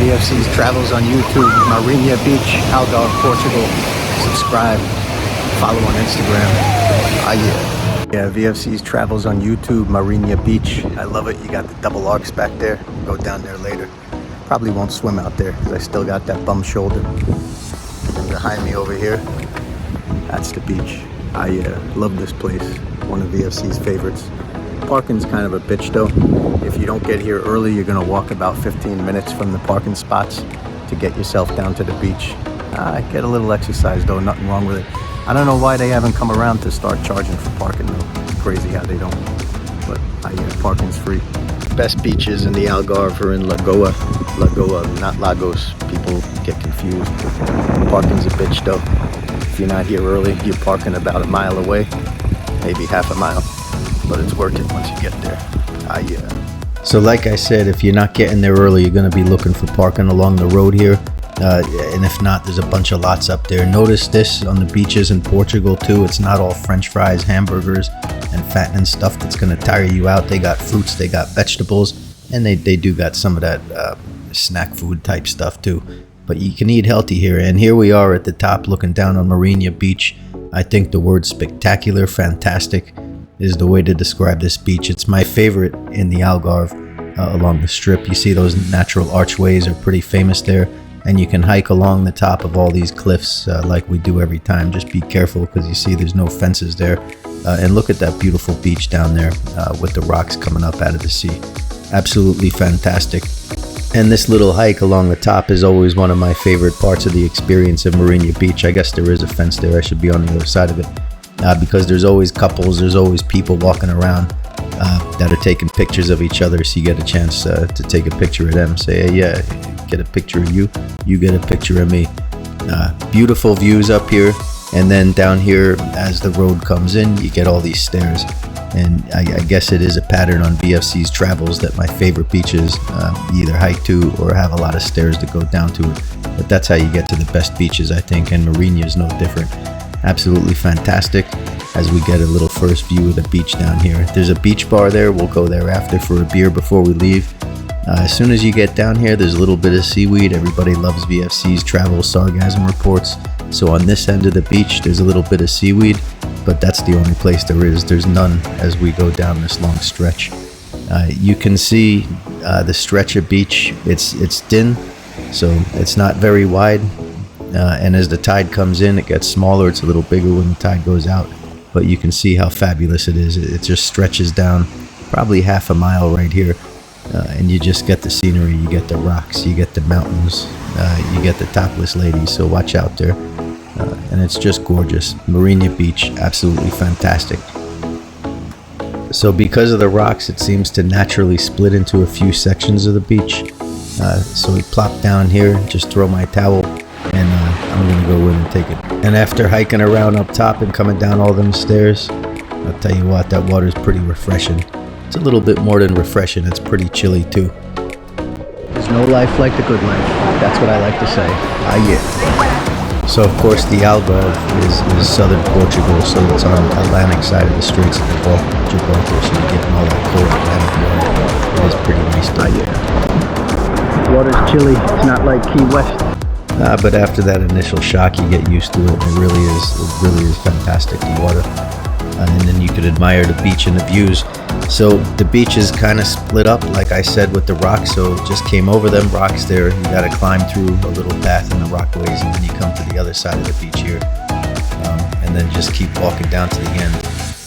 VFC's travels on YouTube, Marinha Beach, Algarve, Portugal. Subscribe, follow on Instagram. Yeah, VFC's travels on YouTube, Marinha Beach. I love it. You got the double arcs back there. Go down there later. Probably won't swim out there because I still got that bum shoulder. And behind me over here, that's the beach. I love this place. One of VFC's favorites. Parking's kind of a bitch though. If you don't get here early, you're gonna walk about 15 minutes from the parking spots to get yourself down to the beach. Get a little exercise though, nothing wrong with it. I don't know why they haven't come around to start charging for parking though. It's crazy how they don't. But parking's free. Best beaches in the Algarve are in Lagoa. Lagoa, not Lagos. People get confused. Parking's a bitch though. If you're not here early, you're parking about a mile away, maybe half a mile. But it's worth it once you get there. So like I said, if you're not getting there early, you're going to be looking for parking along the road here. And if not, there's a bunch of lots up there. Notice this on the beaches in Portugal too. It's not all French fries, hamburgers, and fattening stuff that's going to tire you out. They got fruits, they got vegetables, and they do got some of that snack food type stuff too. But you can eat healthy here. And here we are at the top looking down on Marinha Beach. I think the word spectacular, fantastic is the way to describe this beach. It's my favorite in the Algarve along the strip. You see those natural archways are pretty famous there. And you can hike along the top of all these cliffs like we do every time. Just be careful because you see there's no fences there. And look at that beautiful beach down there with the rocks coming up out of the sea. Absolutely fantastic. And this little hike along the top is always one of my favorite parts of the experience at Marinha Beach. I guess there is a fence there. I should be on the other side of it. Because there's always couples, there's always people walking around that are taking pictures of each other. So you get a chance to take a picture of them. Say, hey, yeah, get a picture of you. You get a picture of me. Beautiful views up here. And then down here, as the road comes in, you get all these stairs. And I guess it is a pattern on VFC's travels that my favorite beaches you either hike to or have a lot of stairs to go down to it. But that's how you get to the best beaches, I think. And Marinha is no different. Absolutely fantastic as we get a little first view of the beach down here. There's a beach bar there. We'll go there after for a beer before we leave. As soon as you get down here, there's a little bit of seaweed. Everybody loves VFC's travel sargasm reports. So on this end of the beach, there's a little bit of seaweed, but that's the only place there is. There's none as we go down this long stretch. You can see the stretch of beach. It's thin, so it's not very wide. And as the tide comes in, it gets smaller. It's a little bigger when the tide goes out. But you can see how fabulous it is. It just stretches down probably half a mile right here. And you just get the scenery. You get the rocks. You get the mountains. You get the topless ladies. So watch out there. And it's just gorgeous. Marinha Beach, absolutely fantastic. So because of the rocks, it seems to naturally split into a few sections of the beach. So we plop down here, just throw my towel. And I'm gonna go in and take it. And after hiking around up top and coming down all them stairs, I'll tell you what, that water's pretty refreshing. It's a little bit more than refreshing, it's pretty chilly too. There's no life like the good life. That's what I like to say. Yeah. So of course the Algarve is southern Portugal, so it's on the Atlantic side of the Straits of Gibraltar, so you're getting all that cold Atlantic water. It is pretty nice too. Yeah. Water's chilly. It's not like Key West. But after that initial shock, you get used to it. It really is fantastic, the water. And then you could admire the beach and the views. So the beach is kind of split up, like I said, with the rocks. So just came over them rocks there. You got to climb through a little path in the rockways, and then you come to the other side of the beach here. And then just keep walking down to the end.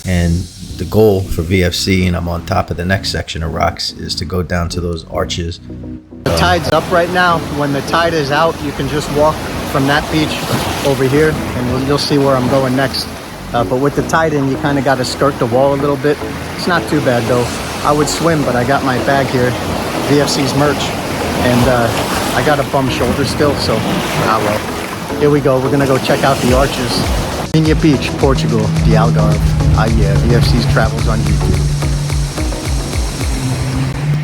And the goal for VFC, and I'm on top of the next section of rocks, is to go down to those arches. The tide's up right now. When the tide is out, you can just walk from that beach over here, and you'll see where I'm going next. But with the tide in, you kind of got to skirt the wall a little bit. It's not too bad though. I would swim, but I got my bag here, VFC's merch, and I got a bum shoulder still, so well. Here we go. We're gonna go check out the arches. Marinha Beach, Portugal, the Algarve. Yeah, VFC's travels on YouTube.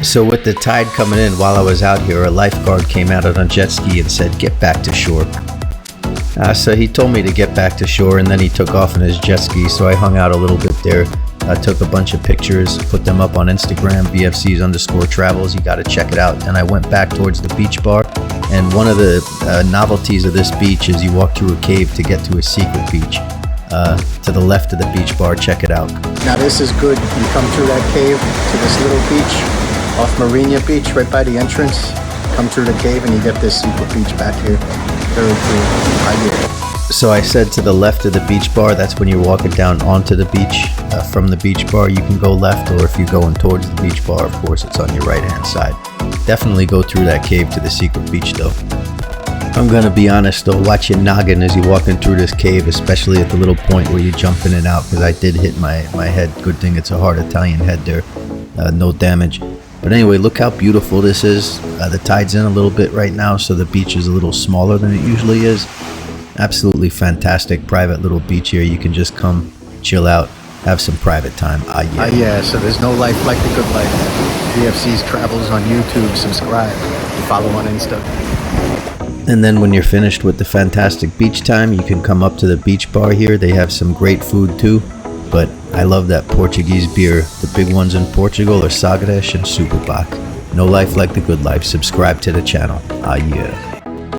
So with the tide coming in while I was out here, a lifeguard came out on a jet ski and said, get back to shore. So he told me to get back to shore, and then he took off in his jet ski, so I hung out a little bit there. I took a bunch of pictures, put them up on Instagram, VFCs_travels. You got to check it out. And I went back towards the beach bar, And one of the novelties of this beach is you walk through a cave to get to a secret beach. To the left of the beach bar, check it out. Now this is good. You come through that cave to this little beach off Marinha Beach, right by the entrance. Come through the cave and you get this secret beach back here. Very cool. Right here. So I said to the left of the beach bar, that's when you're walking down onto the beach. From the beach bar, you can go left, or if you're going towards the beach bar, of course, it's on your right-hand side. Definitely go through that cave to the secret beach, though. I'm gonna be honest, though, watch your noggin as you're walking through this cave, especially at the little point where you jump in and out, because I did hit my head. Good thing it's a hard Italian head there. No damage. But anyway, look how beautiful this is. The tide's in a little bit right now, so the beach is a little smaller than it usually is. Absolutely fantastic private little beach here. You can just come, chill out, have some private time. Yeah, so there's no life like the good life. VFC's Travels on YouTube. Subscribe. Follow on Insta. And then when you're finished with the fantastic beach time, you can come up to the beach bar here. They have some great food too. But I love that Portuguese beer. The big ones in Portugal are Sagres and Superbach. No life like the good life. Subscribe to the channel. Yeah.